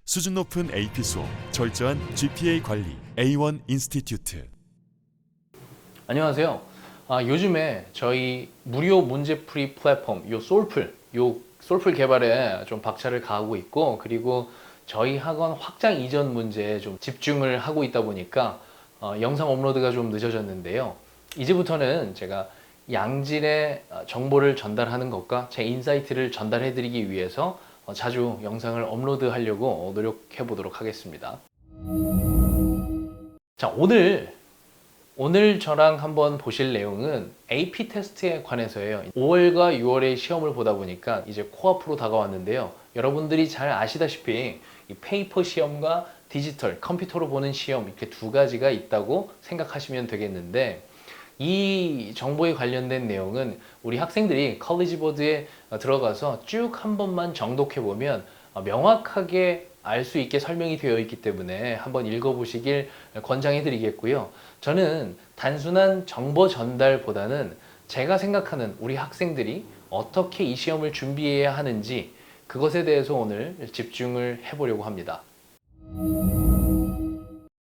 수준 높은 AP 수업, 철저한 GPA 관리, A1 인스티튜트. 안녕하세요. 요즘에 저희 무료 문제풀이 플랫폼 솔풀 개발에 좀 박차를 가하고 있고, 그리고 저희 학원 확장 이전 문제에 좀 집중을 하고 있다 보니까 영상 업로드가 좀 늦어졌는데요. 이제부터는 제가 양질의 정보를 전달하는 것과 제 인사이트를 전달해 드리기 위해서 자주 영상을 업로드하려고 노력해 보도록 하겠습니다. 자, 오늘 저랑 한번 보실 내용은 AP 테스트에 관해서예요. 5월과 6월에 시험을 보다 보니까 이제 코앞으로 다가왔는데요. 여러분들이 잘 아시다시피 이 페이퍼 시험과 디지털, 컴퓨터로 보는 시험, 이렇게 두 가지가 있다고 생각하시면 되겠는데, 이 정보에 관련된 내용은 우리 학생들이 컬리지 보드에 들어가서 쭉 한 번만 정독해 보면 명확하게 알 수 있게 설명이 되어 있기 때문에 한번 읽어보시길 권장해 드리겠고요. 저는 단순한 정보 전달보다는 제가 생각하는 우리 학생들이 어떻게 이 시험을 준비해야 하는지, 그것에 대해서 오늘 집중을 해보려고 합니다.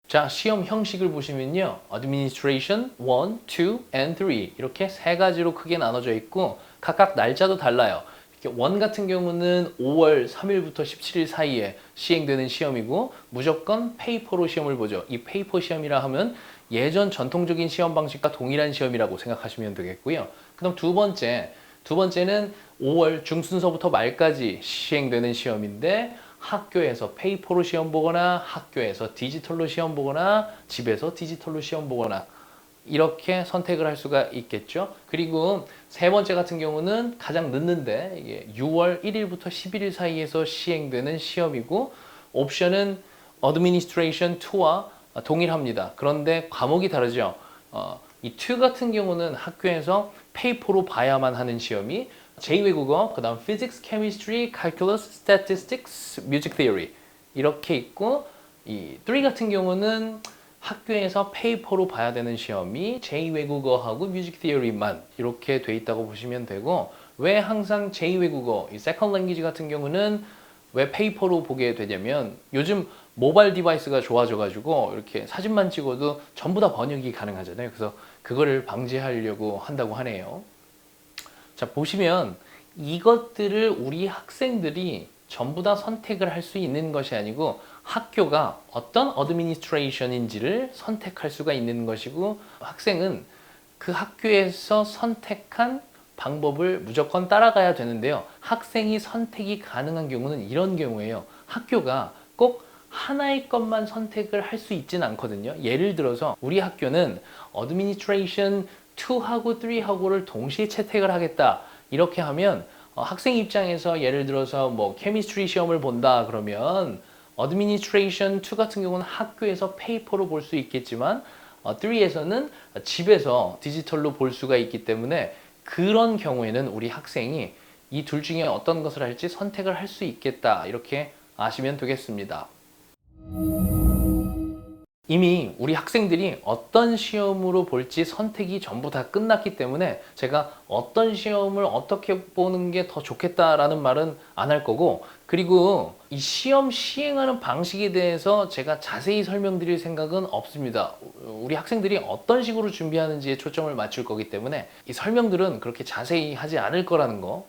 자, 시험 형식을 보시면요, Administration 1, 2, and 3 이렇게 세 가지로 크게 나눠져 있고, 각각 날짜도 달라요. 원 같은 경우는 5월 3일부터 17일 사이에 시행되는 시험이고, 무조건 페이퍼로 시험을 보죠. 이 페이퍼 시험이라 하면 예전 전통적인 시험 방식과 동일한 시험이라고 생각하시면 되겠고요. 그다음 두 번째는 5월 중순서부터 말까지 시행되는 시험인데, 학교에서 페이퍼로 시험 보거나 학교에서 디지털로 시험 보거나 집에서 디지털로 시험 보거나 이렇게 선택을 할 수가 있겠죠. 그리고 세 번째 같은 경우는 가장 늦는데 이게 6월 1일부터 11일 사이에서 시행되는 시험이고, 옵션은 Administration 2와 동일합니다. 그런데 과목이 다르죠. 이 2 같은 경우는 학교에서 페이퍼로 봐야만 하는 시험이 제2외국어, 그 다음 Physics, Chemistry, Calculus, Statistics, Music Theory 이렇게 있고, 이 3 같은 경우는 학교에서 페이퍼로 봐야 되는 시험이 제2외국어하고 뮤직 티어리만 이렇게 돼 있다고 보시면 되고, 왜 항상 제2외국어, 이 세컨드 랭귀지 같은 경우는 왜 페이퍼로 보게 되냐면, 요즘 모바일 디바이스가 좋아져가지고 이렇게 사진만 찍어도 전부 다 번역이 가능하잖아요. 그래서 그거를 방지하려고 한다고 하네요. 자, 보시면 이것들을 우리 학생들이 전부 다 선택을 할 수 있는 것이 아니고, 학교가 어떤 어드미니스트레이션인지를 선택할 수가 있는 것이고, 학생은 그 학교에서 선택한 방법을 무조건 따라가야 되는데요. 학생이 선택이 가능한 경우는 이런 경우예요. 학교가 꼭 하나의 것만 선택을 할 수 있지는 않거든요. 예를 들어서 우리 학교는 어드미니스트레이션 2하고 3하고를 동시에 채택을 하겠다. 이렇게 하면 학생 입장에서 예를 들어서 뭐 케미스트리 시험을 본다 그러면 Administration 2 같은 경우는 학교에서 페이퍼로 볼 수 있겠지만 3에서는 집에서 디지털로 볼 수가 있기 때문에, 그런 경우에는 우리 학생이 이 둘 중에 어떤 것을 할지 선택을 할 수 있겠다, 이렇게 아시면 되겠습니다. 이미 우리 학생들이 어떤 시험으로 볼지 선택이 전부 다 끝났기 때문에 제가 어떤 시험을 어떻게 보는 게 더 좋겠다라는 말은 안 할 거고, 그리고 이 시험 시행하는 방식에 대해서 제가 자세히 설명드릴 생각은 없습니다. 우리 학생들이 어떤 식으로 준비하는지에 초점을 맞출 거기 때문에 이 설명들은 그렇게 자세히 하지 않을 거라는 거.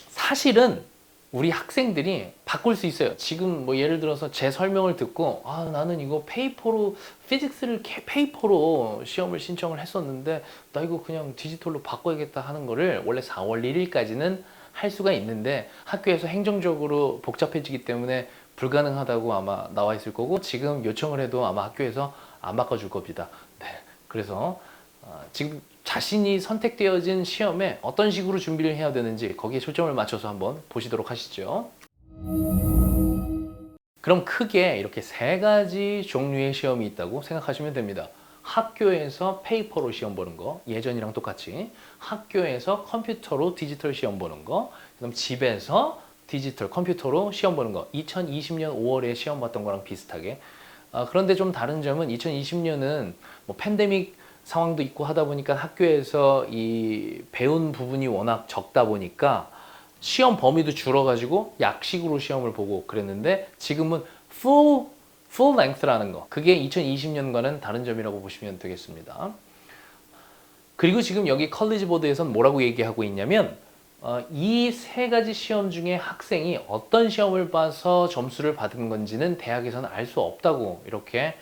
사실은 우리 학생들이 바꿀 수 있어요. 지금 뭐 예를 들어서 제 설명을 듣고, 나는 이거 페이퍼로, 피직스를 페이퍼로 시험을 신청을 했었는데 나 이거 그냥 디지털로 바꿔야겠다 하는 거를 원래 4월 1일까지는 할 수가 있는데, 학교에서 행정적으로 복잡해지기 때문에 불가능하다고 아마 나와 있을 거고, 지금 요청을 해도 아마 학교에서 안 바꿔줄 겁니다. 네. 그래서 지금 자신이 선택되어진 시험에 어떤 식으로 준비를 해야 되는지 거기에 초점을 맞춰서 한번 보시도록 하시죠. 그럼 크게 이렇게 세 가지 종류의 시험이 있다고 생각하시면 됩니다. 학교에서 페이퍼로 시험 보는 거, 예전이랑 똑같이. 학교에서 컴퓨터로 디지털 시험 보는 거. 그럼 집에서 디지털 컴퓨터로 시험 보는 거. 2020년 5월에 시험 봤던 거랑 비슷하게. 그런데 좀 다른 점은 2020년은 뭐 팬데믹 상황도 있고 하다 보니까 학교에서 이 배운 부분이 워낙 적다 보니까 시험 범위도 줄어가지고 약식으로 시험을 보고 그랬는데 지금은 full length라는 거. 그게 2020년과는 다른 점이라고 보시면 되겠습니다. 그리고 지금 여기 컬리지 보드에선 뭐라고 얘기하고 있냐면 이 세 가지 시험 중에 학생이 어떤 시험을 봐서 점수를 받은 건지는 대학에서는 알 수 없다고 이렇게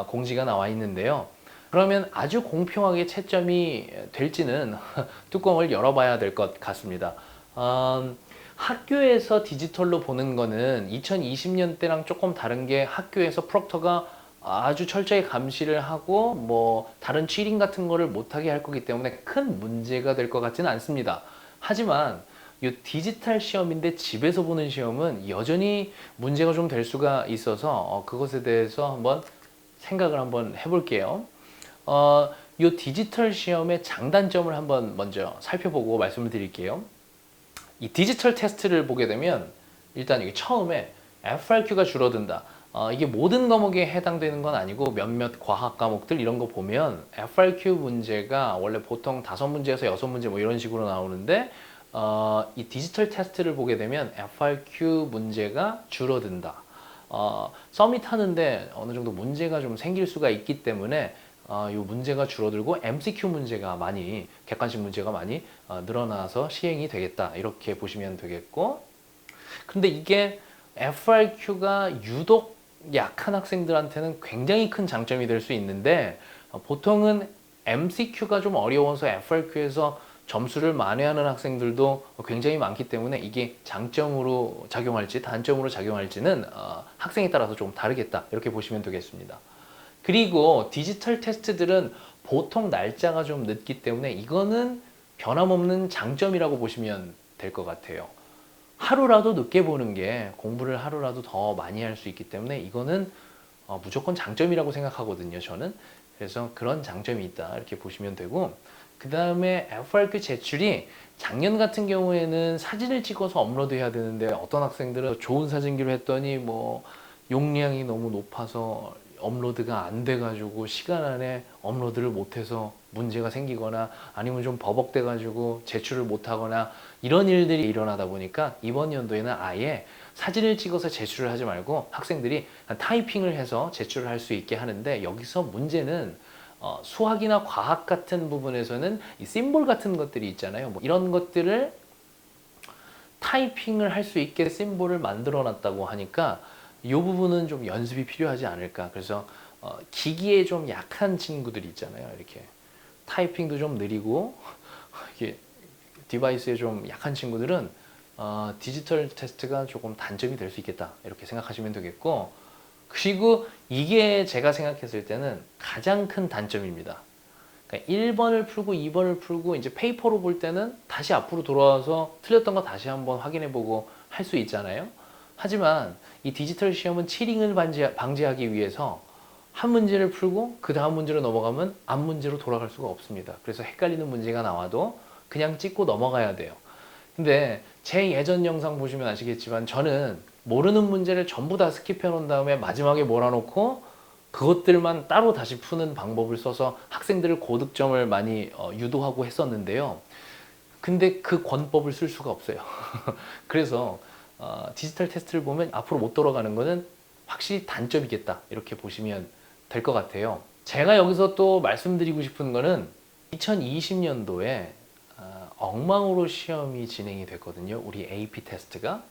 공지가 나와 있는데요. 그러면 아주 공평하게 채점이 될지는 뚜껑을 열어봐야 될 것 같습니다. 학교에서 디지털로 보는 거는 2020년 때랑 조금 다른 게 학교에서 프록터가 아주 철저히 감시를 하고 뭐 다른 치팅 같은 거를 못하게 할 거기 때문에 큰 문제가 될 것 같지는 않습니다. 하지만 이 디지털 시험인데 집에서 보는 시험은 여전히 문제가 좀 될 수가 있어서 그것에 대해서 한번 생각을 한번 해볼게요. 이 디지털 시험의 장단점을 한번 먼저 살펴보고 말씀을 드릴게요. 이 디지털 테스트를 보게 되면 일단 이게 처음에 FRQ가 줄어든다. 이게 모든 과목에 해당되는 건 아니고 몇몇 과학 과목들 이런 거 보면 FRQ 문제가 원래 보통 5문제에서 6문제 뭐 이런 식으로 나오는데 이 디지털 테스트를 보게 되면 FRQ 문제가 줄어든다. 서밋 하는데 어느 정도 문제가 좀 생길 수가 있기 때문에 이 문제가 줄어들고 MCQ 문제가 많이 객관식 문제가 많이 늘어나서 시행이 되겠다 이렇게 보시면 되겠고, 근데 이게 FRQ가 유독 약한 학생들한테는 굉장히 큰 장점이 될 수 있는데 보통은 MCQ가 좀 어려워서 FRQ에서 점수를 만회하는 학생들도 굉장히 많기 때문에 이게 장점으로 작용할지 단점으로 작용할지는 학생에 따라서 좀 다르겠다 이렇게 보시면 되겠습니다. 그리고 디지털 테스트들은 보통 날짜가 좀 늦기 때문에 이거는 변함없는 장점이라고 보시면 될 것 같아요. 하루라도 늦게 보는 게 공부를 하루라도 더 많이 할 수 있기 때문에 이거는 무조건 장점이라고 생각하거든요, 저는. 그래서 그런 장점이 있다 이렇게 보시면 되고, 그 다음에 FRQ 제출이 작년 같은 경우에는 사진을 찍어서 업로드해야 되는데 어떤 학생들은 좋은 사진기로 했더니 뭐 용량이 너무 높아서 업로드가 안 돼가지고 시간 안에 업로드를 못해서 문제가 생기거나 아니면 좀 버벅돼가지고 제출을 못하거나 이런 일들이 일어나다 보니까 이번 연도에는 아예 사진을 찍어서 제출을 하지 말고 학생들이 타이핑을 해서 제출을 할 수 있게 하는데, 여기서 문제는 수학이나 과학 같은 부분에서는 이 심볼 같은 것들이 있잖아요. 뭐 이런 것들을 타이핑을 할 수 있게 심볼을 만들어 놨다고 하니까 이 부분은 좀 연습이 필요하지 않을까. 그래서 기기에 좀 약한 친구들이 있잖아요. 이렇게 타이핑도 좀 느리고 이게 디바이스에 좀 약한 친구들은 디지털 테스트가 조금 단점이 될 수 있겠다 이렇게 생각하시면 되겠고, 그리고 이게 제가 생각했을 때는 가장 큰 단점입니다. 그러니까 1번을 풀고 2번을 풀고 이제 페이퍼로 볼 때는 다시 앞으로 돌아와서 틀렸던 거 다시 한번 확인해보고 할 수 있잖아요. 하지만 이 디지털 시험은 치팅을 방지하기 위해서 한 문제를 풀고 그 다음 문제로 넘어가면 앞 문제로 돌아갈 수가 없습니다. 그래서 헷갈리는 문제가 나와도 그냥 찍고 넘어가야 돼요. 근데 제 예전 영상 보시면 아시겠지만 저는 모르는 문제를 전부 다 스킵해 놓은 다음에 마지막에 몰아놓고 그것들만 따로 다시 푸는 방법을 써서 학생들을 고득점을 많이 유도하고 했었는데요. 근데 그 권법을 쓸 수가 없어요. 그래서 디지털 테스트를 보면 앞으로 못 돌아가는 거는 확실히 단점이겠다 이렇게 보시면 될 것 같아요. 제가 여기서 또 말씀드리고 싶은 거는 2020년도에 엉망으로 시험이 진행이 됐거든요. 우리 AP 테스트가.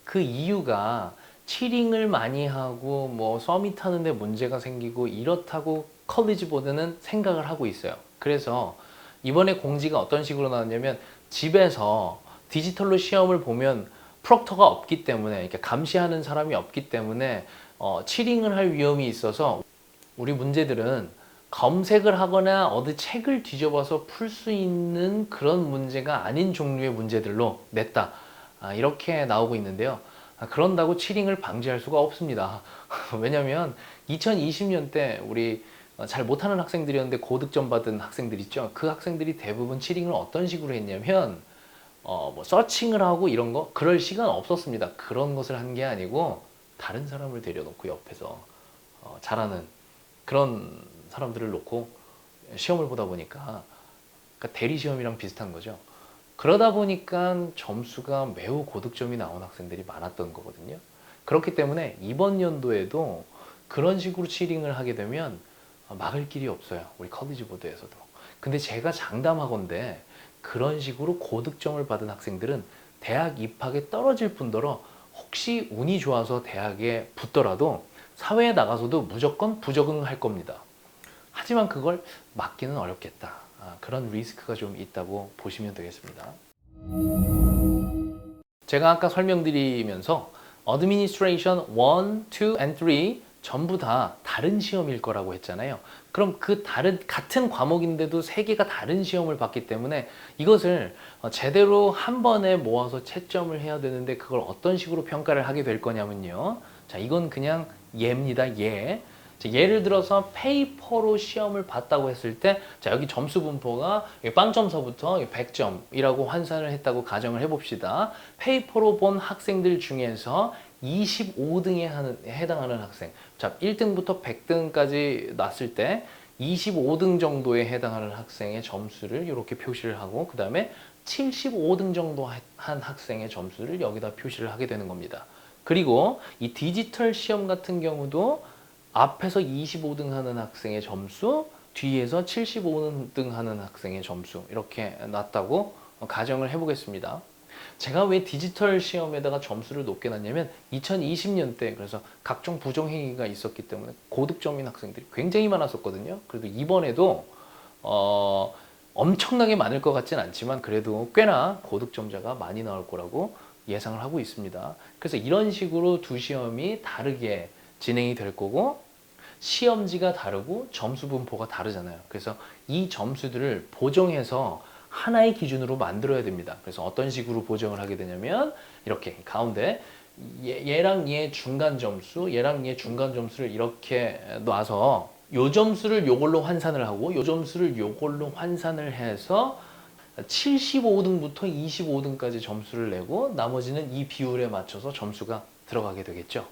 그 이유가 치팅을 많이 하고 뭐 서밋 하는데 문제가 생기고 이렇다고 컬리지 보드는 생각을 하고 있어요. 그래서 이번에 공지가 어떤 식으로 나왔냐면 집에서 디지털로 시험을 보면 프록터가 없기 때문에 이렇게 감시하는 사람이 없기 때문에 치팅을 할 위험이 있어서 우리 문제들은 검색을 하거나 어디 책을 뒤져봐서 풀 수 있는 그런 문제가 아닌 종류의 문제들로 냈다. 이렇게 나오고 있는데요. 그런다고 치팅을 방지할 수가 없습니다. 왜냐면 2020년 때 우리 잘 못하는 학생들이었는데 고득점 받은 학생들 있죠. 그 학생들이 대부분 치팅을 어떤 식으로 했냐면 뭐 서칭을 하고 이런 거 그럴 시간 없었습니다. 그런 것을 한 게 아니고 다른 사람을 데려놓고 옆에서 잘하는 그런 사람들을 놓고 시험을 보다 보니까 그러니까 대리 시험이랑 비슷한 거죠. 그러다 보니까 점수가 매우 고득점이 나온 학생들이 많았던 거거든요. 그렇기 때문에 이번 연도에도 그런 식으로 치링을 하게 되면 막을 길이 없어요. 우리 컬리지 보드에서도. 근데 제가 장담하건대 그런 식으로 고득점을 받은 학생들은 대학 입학에 떨어질 뿐더러 혹시 운이 좋아서 대학에 붙더라도 사회에 나가서도 무조건 부적응할 겁니다. 하지만 그걸 막기는 어렵겠다. 그런 리스크가 좀 있다고 보시면 되겠습니다. 제가 아까 설명드리면서 Administration 1, 2, and 3 전부 다 다른 시험일 거라고 했잖아요. 그럼 그 같은 과목인데도 세 개가 다른 시험을 봤기 때문에 이것을 제대로 한 번에 모아서 채점을 해야 되는데 그걸 어떤 식으로 평가를 하게 될 거냐면요. 자, 이건 그냥 예입니다. 예. 자, 예를 들어서 페이퍼로 시험을 봤다고 했을 때, 자, 여기 점수 분포가 빵점서부터 100점이라고 환산을 했다고 가정을 해봅시다. 페이퍼로 본 학생들 중에서 25등에 해당하는 학생, 자, 1등부터 100등까지 놨을 때 25등 정도에 해당하는 학생의 점수를 이렇게 표시를 하고, 그 다음에 75등 정도 한 학생의 점수를 여기다 표시를 하게 되는 겁니다. 그리고 이 디지털 시험 같은 경우도 앞에서 25등 하는 학생의 점수, 뒤에서 75등 하는 학생의 점수 이렇게 놨다고 가정을 해보겠습니다. 제가 왜 디지털 시험에다가 점수를 높게 놨냐면 2020년 때 그래서 각종 부정행위가 있었기 때문에 고득점인 학생들이 굉장히 많았었거든요. 그래도 이번에도 엄청나게 많을 것 같진 않지만 그래도 꽤나 고득점자가 많이 나올 거라고 예상을 하고 있습니다. 그래서 이런 식으로 두 시험이 다르게 진행이 될 거고, 시험지가 다르고 점수 분포가 다르잖아요. 그래서 이 점수들을 보정해서 하나의 기준으로 만들어야 됩니다. 그래서 어떤 식으로 보정을 하게 되냐면 이렇게 가운데 얘랑 얘 중간 점수, 얘랑 얘 중간 점수를 이렇게 놔서 요 점수를 요걸로 환산을 하고 요 점수를 요걸로 환산을 해서 75등부터 25등까지 점수를 내고 나머지는 이 비율에 맞춰서 점수가 들어가게 되겠죠.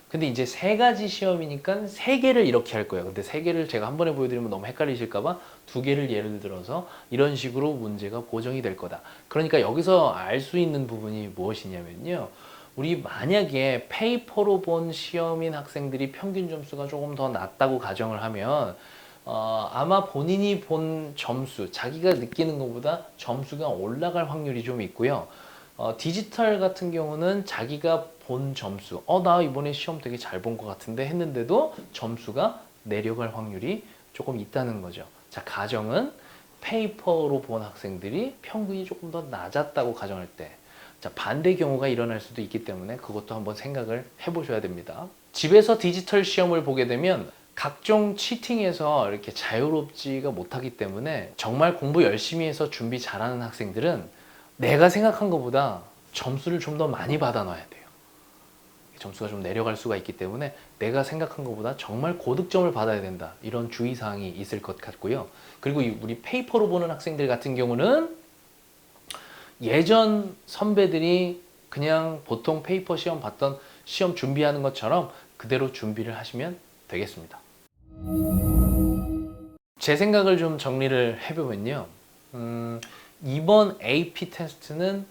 근데 이제 세 가지 시험이니까 세 개를 이렇게 할 거예요. 근데 세 개를 제가 한 번에 보여드리면 너무 헷갈리실까봐 두 개를 예를 들어서 이런 식으로 문제가 보정이 될 거다. 그러니까 여기서 알 수 있는 부분이 무엇이냐면요. 우리 만약에 페이퍼로 본 시험인 학생들이 평균 점수가 조금 더 낮다고 가정을 하면 아마 본인이 본 점수, 자기가 느끼는 것보다 점수가 올라갈 확률이 좀 있고요. 디지털 같은 경우는 자기가 본 점수, 나 이번에 시험 되게 잘 본 것 같은데 했는데도 점수가 내려갈 확률이 조금 있다는 거죠. 자, 가정은 페이퍼로 본 학생들이 평균이 조금 더 낮았다고 가정할 때, 자, 반대 경우가 일어날 수도 있기 때문에 그것도 한번 생각을 해보셔야 됩니다. 집에서 디지털 시험을 보게 되면 각종 치팅에서 이렇게 자유롭지가 못하기 때문에 정말 공부 열심히 해서 준비 잘하는 학생들은 내가 생각한 것보다 점수를 좀 더 많이 받아놔야 돼요. 점수가 좀 내려갈 수가 있기 때문에 내가 생각한 것보다 정말 고득점을 받아야 된다. 이런 주의사항이 있을 것 같고요. 그리고 우리 페이퍼로 보는 학생들 같은 경우는 예전 선배들이 그냥 보통 페이퍼 시험 봤던 시험 준비하는 것처럼 그대로 준비를 하시면 되겠습니다. 제 생각을 좀 정리를 해보면요. 이번 AP 테스트는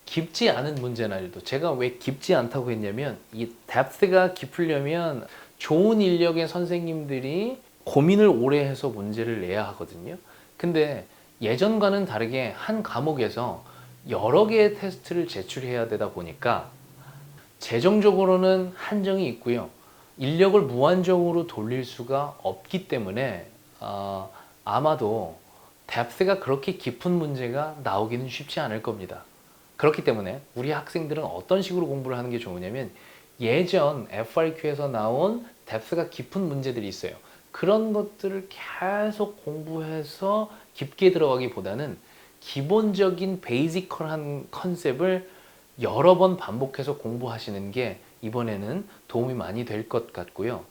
깊지 않은 문제난이도, 제가 왜 깊지 않다고 했냐면 이 depth가 깊으려면 좋은 인력의 선생님들이 고민을 오래 해서 문제를 내야 하거든요. 근데 예전과는 다르게 한 과목에서 여러 개의 테스트를 제출해야 되다 보니까 재정적으로는 한정이 있고요. 인력을 무한정으로 돌릴 수가 없기 때문에 아마도 depth가 그렇게 깊은 문제가 나오기는 쉽지 않을 겁니다. 그렇기 때문에 우리 학생들은 어떤 식으로 공부를 하는 게 좋으냐면 예전 FRQ에서 나온 depth가 깊은 문제들이 있어요. 그런 것들을 계속 공부해서 깊게 들어가기보다는 기본적인 베이지컬한 컨셉을 여러 번 반복해서 공부하시는 게 이번에는 도움이 많이 될 것 같고요.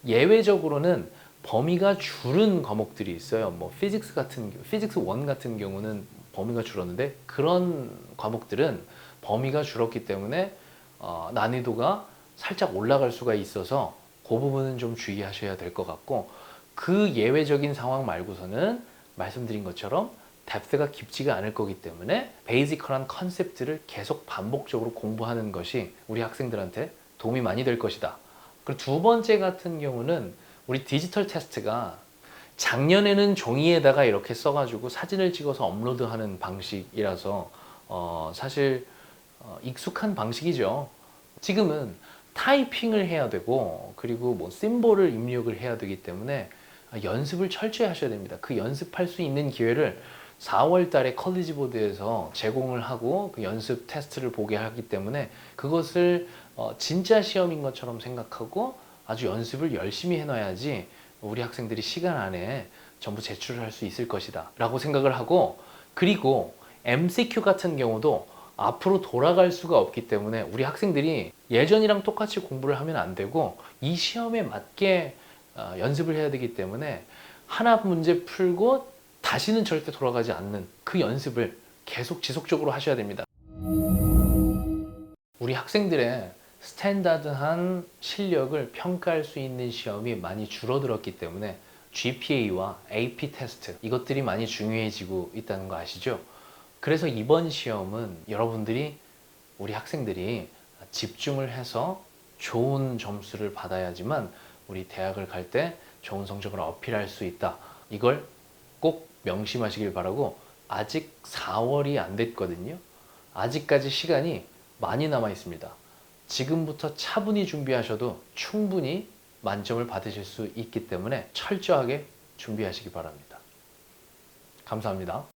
예외적으로는 범위가 줄은 과목들이 있어요. 뭐 피직스 1 같은 경우는 범위가 줄었는데 그런 과목들은 범위가 줄었기 때문에 난이도가 살짝 올라갈 수가 있어서 그 부분은 좀 주의하셔야 될 것 같고, 그 예외적인 상황 말고서는 말씀드린 것처럼 뎁스가 깊지가 않을 거기 때문에 베이지컬한 컨셉트를 계속 반복적으로 공부하는 것이 우리 학생들한테 도움이 많이 될 것이다. 그리고 두 번째 같은 경우는 우리 디지털 테스트가 작년에는 종이에다가 이렇게 써가지고 사진을 찍어서 업로드하는 방식이라서 사실 익숙한 방식이죠. 지금은 타이핑을 해야 되고 그리고 뭐 심볼을 입력을 해야 되기 때문에 연습을 철저히 하셔야 됩니다. 그 연습할 수 있는 기회를 4월 달에 컬리지 보드에서 제공을 하고 그 연습 테스트를 보게 하기 때문에 그것을 진짜 시험인 것처럼 생각하고 아주 연습을 열심히 해놔야지 우리 학생들이 시간 안에 전부 제출을 할 수 있을 것이다 라고 생각을 하고, 그리고 MCQ 같은 경우도 앞으로 돌아갈 수가 없기 때문에 우리 학생들이 예전이랑 똑같이 공부를 하면 안 되고 이 시험에 맞게 연습을 해야 되기 때문에 하나 문제 풀고 다시는 절대 돌아가지 않는 그 연습을 계속 지속적으로 하셔야 됩니다. 우리 학생들의 스탠다드한 실력을 평가할 수 있는 시험이 많이 줄어들었기 때문에 GPA와 AP 테스트 이것들이 많이 중요해지고 있다는 거 아시죠? 그래서 이번 시험은 여러분들이 우리 학생들이 집중을 해서 좋은 점수를 받아야지만 우리 대학을 갈 때 좋은 성적을 어필할 수 있다. 이걸 꼭 명심하시길 바라고, 아직 4월이 안 됐거든요. 아직까지 시간이 많이 남아 있습니다. 지금부터 차분히 준비하셔도 충분히 만점을 받으실 수 있기 때문에 철저하게 준비하시기 바랍니다. 감사합니다.